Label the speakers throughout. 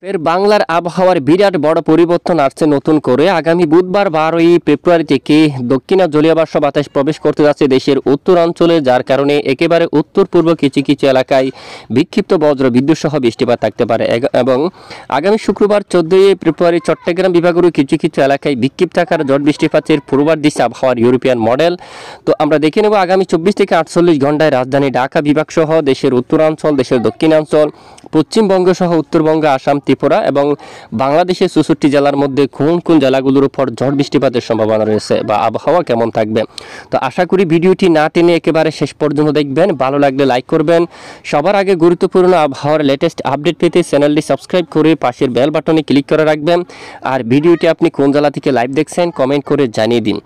Speaker 1: বাংলার আবহাওয়ার বিরাট বড় পরিবর্তন আসছে নতুন করে। আগামী বুধবার 12ই ফেব্রুয়ারি থেকে দক্ষিণা জলীয়বাষ্প বাতাস প্রবেশ করতে যাচ্ছে দেশের উত্তরাঞ্চলে, যার কারণে একেবারে উত্তর পূর্ব কিছু কিছু এলাকায় বিক্ষিপ্ত বজ্র বিদ্যুৎ সহ বৃষ্টিপাত থাকতে পারে। এবং আগামী শুক্রবার 14ই ফেব্রুয়ারি চট্টগ্রাম বিভাগের কিছু কিছু এলাকায় বিক্ষিপ্ত আকার ঝড় বৃষ্টিপাতের পূর্বাভাস দিচ্ছে আবহাওয়ার ইউরোপিয়ান মডেল। তো আমরা দেখে নেব আগামী 24 থেকে 48 ঘন্টায় রাজধানী ঢাকা বিভাগ সহ দেশের উত্তরাঞ্চল, দেশের দক্ষিণাঞ্চল, পশ্চিমবঙ্গ সহ উত্তরবঙ্গ, আসাম, ত্রিপুরা এবং বাংলাদেশের 64 জেলার মধ্যে কোন কোন জেলাগুলোর উপর ঝড় বৃষ্টিপাতের সম্ভাবনা রয়েছে বা আবহাওয়া কেমন থাকবে। তো আশা করি ভিডিওটি না টেনে একেবারে শেষ পর্যন্ত দেখবেন। ভালো লাগলে লাইক করবেন। সবার আগে গুরুত্বপূর্ণ আবহাওয়ার লেটেস্ট আপডেট পেতে চ্যানেলটি সাবস্ক্রাইব করে পাশের বেল বাটনে ক্লিক করে রাখবেন। আর ভিডিওটি আপনি কোন জেলা থেকে লাইভ দেখছেন কমেন্ট করে জানিয়ে দিন।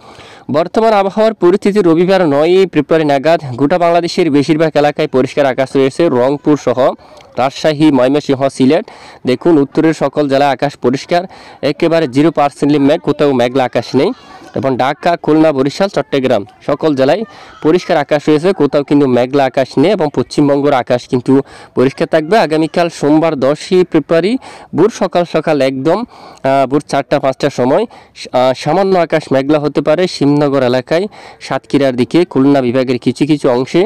Speaker 1: বর্তমান আবহাওয়ার পরিস্থিতি রবিবার 9ই ফেব্রুয়ারি নাগাদ গোটা বাংলাদেশের বেশিরভাগ এলাকায় পরিষ্কার আকাশ রয়েছে। রংপুর সহ রাজশাহী, ময়মনসিংহ, সিলেট, দেখুন উত্তরের সকল জেলায় আকাশ পরিষ্কার, একেবারে 0% মেঘ, কোথাও মেঘলা আকাশ নেই। এবং ঢাকা, খুলনা, বরিশাল, চট্টগ্রাম সকল জেলায় পরিষ্কার আকাশ রয়েছে, কোথাও কিন্তু মেঘলা আকাশ নেই। এবং পশ্চিমবঙ্গের আকাশ কিন্তু পরিষ্কার থাকবে। আগামীকাল সোমবার 10ই ফেব্রুয়ারি ভোর সকাল সকাল একদম ভোর 4টা-5টার সময় সামান্য আকাশ মেঘলা হতে পারে শিবনগর এলাকায়, সাতক্ষীরার দিকে, খুলনা বিভাগের কিছু কিছু অংশে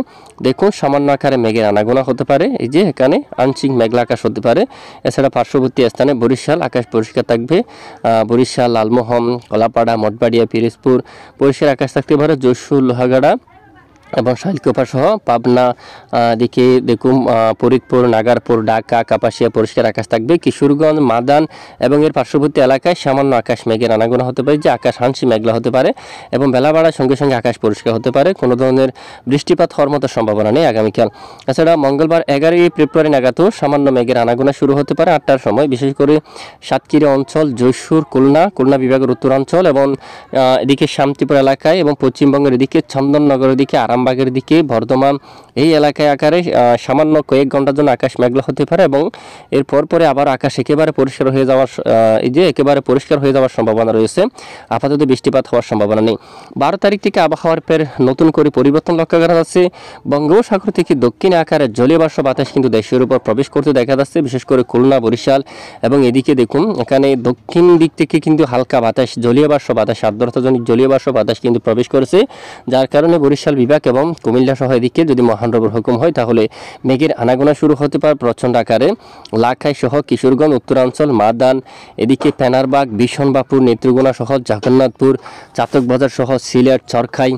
Speaker 1: দেখুন সামান্য আকারে মেঘের আনাগোনা হতে পারে। এই যে এখানে আংশিক মেঘলা আকাশ হতে পারে। এছাড়া পার্শ্ববর্তী স্থানে বরিশাল আকাশ পরিষ্কার থাকবে। বরিশাল, লালমোহন, কলাপাড়া, মঠবাড়িয়া, পিরোজপুর পরিষ্কার আকাশ থাকতে পারে। যশোর, লোহাগাড়া এবং শাইলকুপা সহ পাবনা দিকে দেখুন ফরিদপুর, নাগারপুর, ঢাকা, কাপাসিয়া পরিষ্কার আকাশ থাকবে। কিশোরগঞ্জ, মাদান এবং এর পার্শ্ববর্তী এলাকায় সামান্য আকাশ মেঘের আনাগোনা হতে পারে, যে আকাশ আংশিক মেঘলা হতে পারে এবং বেলা বাড়ার সঙ্গে সঙ্গে আকাশ পরিষ্কার হতে পারে। কোনো ধরনের বৃষ্টিপাত হওয়ার মতো সম্ভাবনা নেই আগামীকাল। এছাড়া মঙ্গলবার 11ই ফেব্রুয়ারি নাগাদও সামান্য মেঘের আনাগোনা শুরু হতে পারে 8টার সময়, বিশেষ করে সাতক্ষীরা অঞ্চল, যশোর, খুলনা বিভাগের উত্তরাঞ্চল এবং এদিকে শান্তিপুর এলাকায় এবং পশ্চিমবঙ্গের এদিকে চন্দননগরের দিকে, আরামবাগের দিকে, বর্ধমান এই এলাকায় আকারে সামান্য কয়েক ঘন্টার জন্য আকাশ মেঘলা হতে পারে এবং এর পরে আবার আকাশ একেবারে পরিষ্কার হয়ে যাওয়ার পরিষ্কার হয়ে যাওয়ার সম্ভাবনা রয়েছে। আপাতত বৃষ্টিপাত হওয়ার সম্ভাবনা নেই। 12 তারিখ থেকে আবহাওয়ার নতুন করে পরিবর্তন লক্ষ্য করা যাচ্ছে। বঙ্গোপসাগর থেকে দক্ষিণে আকারে জলীয়বাষ্প বাতাস কিন্তু দেশের উপর প্রবেশ করতে দেখা যাচ্ছে, বিশেষ করে খুলনা, বরিশাল এবং এদিকে দেখুন এখানে দক্ষিণ দিক থেকে কিন্তু হালকা বাতাস, জলীয়বাষ্প বাতাস, আর্দ্রতাজনিক জলীয়বাষ্প বাতাস কিন্তু প্রবেশ করেছে, যার কারণে বরিশাল বিভাগ এবং কুমিল্লা সহ এদিকে যদি মহানগর হুকুম হয় তাহলে মেঘের আনাগোনা শুরু হতে পারে প্রচণ্ড আকারে। লাখাই সহ কিশোরগঞ্জ, উত্তরাঞ্চল, মাদান, এদিকে পেনারবাগ, বিশনবাপুর, নেত্রকোনা সহ জগন্নাথপুর, চাতকবাজার সহ সিলেট, চরখাই,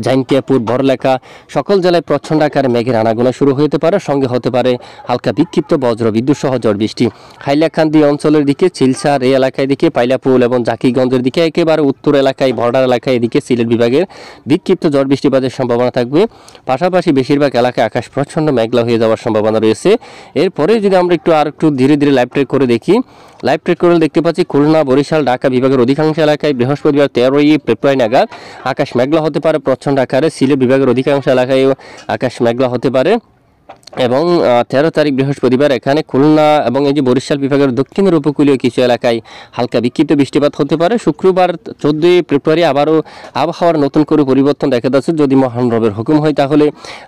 Speaker 1: জাইন্তিয়াপুর, বড়লেখা সকল জেলায় প্রচণ্ড আকারে মেঘের আনাগোনা শুরু হতে পারে। সঙ্গে হতে পারে হালকা বিক্ষিপ্ত বজ্র বিদ্যুৎ সহ ঝড় বৃষ্টি। হাইলাকান্দি অঞ্চলের দিকে, চিলসার এই এলাকায় দিকে, পাইলাপুল এবং জাকিগঞ্জের দিকে, একেবারে উত্তর এলাকায়, বর্ডার এলাকায় এদিকে সিলেট বিভাগের বিক্ষিপ্ত ঝড় বৃষ্টিপাতের সম্ভাবনা থাকবে। পাশাপাশি বেশিরভাগ এলাকায় আকাশ প্রচণ্ড মেঘলা হয়ে যাওয়ার সম্ভাবনা রয়েছে। এরপরে যদি আমরা একটু ধীরে ধীরে লাইভ ট্রেক করে দেখি, লাইভ ট্রেক করে দেখতে পাচ্ছি খুলনা, বরিশাল, ঢাকা বিভাগের অধিকাংশ এলাকায় বৃহস্পতিবার 13ই ফেব্রুয়ারি নাগাদ আকাশ মেঘলা হতে পারে প্রচণ্ড আকারে। সিলেট বিভাগের অধিকাংশ এলাকায় আকাশ মেঘলা হতে পারে এবং 13 তারিখ বৃহস্পতিবার এখানে খুলনা এবং এই যে বরিশাল বিভাগের দক্ষিণের উপকূলীয় কিছু এলাকায় হালকা বিক্ষিপ্ত বৃষ্টিপাত হতে পারে। শুক্রবার 14ই ফেব্রুয়ারি আবারও আবহাওয়ার নতুন করে পরিবর্তন দেখা যাচ্ছে, যদি মহান রবের হুকুম হয় তাহলে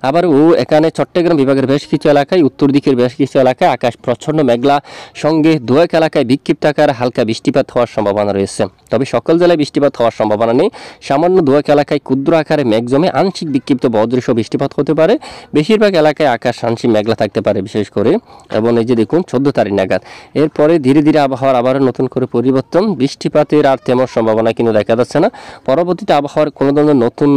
Speaker 1: আবারও এখানে চট্টগ্রাম বিভাগের বেশ কিছু এলাকায়, উত্তর দিকের বেশ কিছু এলাকায় আকাশ প্রচণ্ড মেঘলা, সঙ্গে দু-এক এলাকায় বিক্ষিপ্ত আকারে হালকা বৃষ্টিপাত হওয়ার সম্ভাবনা রয়েছে। তবে সকল জেলায় বৃষ্টিপাত হওয়ার সম্ভাবনা নেই। সামান্য দু-এক এলাকায় ক্ষুদ্র আকারে মেঘ জমে আংশিক বিক্ষিপ্ত বজ্রসহ বৃষ্টিপাত হতে পারে। বেশিরভাগ এলাকায় আকাশ আংশিক মেঘলা থাকতে পারে বিশেষ করে। এবং এই যে দেখুন 14 তারিখ নাগাদ এরপরে ধীরে ধীরে আবহাওয়ার আবারও নতুন করে পরিবর্তন, বৃষ্টিপাতের আর তেমন সম্ভাবনা কিন্তু দেখা যাচ্ছে না। পরবর্তীতে আবহাওয়ার কোনো ধরনের নতুন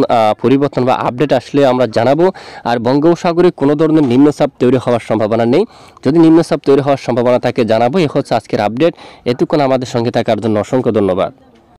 Speaker 1: পরিবর্তন বা আপডেট আসলে আমরা জানাবো। আর বঙ্গোপসাগরে কোনো ধরনের নিম্নচাপ তৈরি হওয়ার সম্ভাবনা নেই। যদি নিম্নচাপ তৈরি হওয়ার সম্ভাবনা থাকে জানাবো। এ হচ্ছে আজকের আপডেট। এতক্ষণ আমাদের সঙ্গে থাকার জন্য অসংখ্য ধন্যবাদ।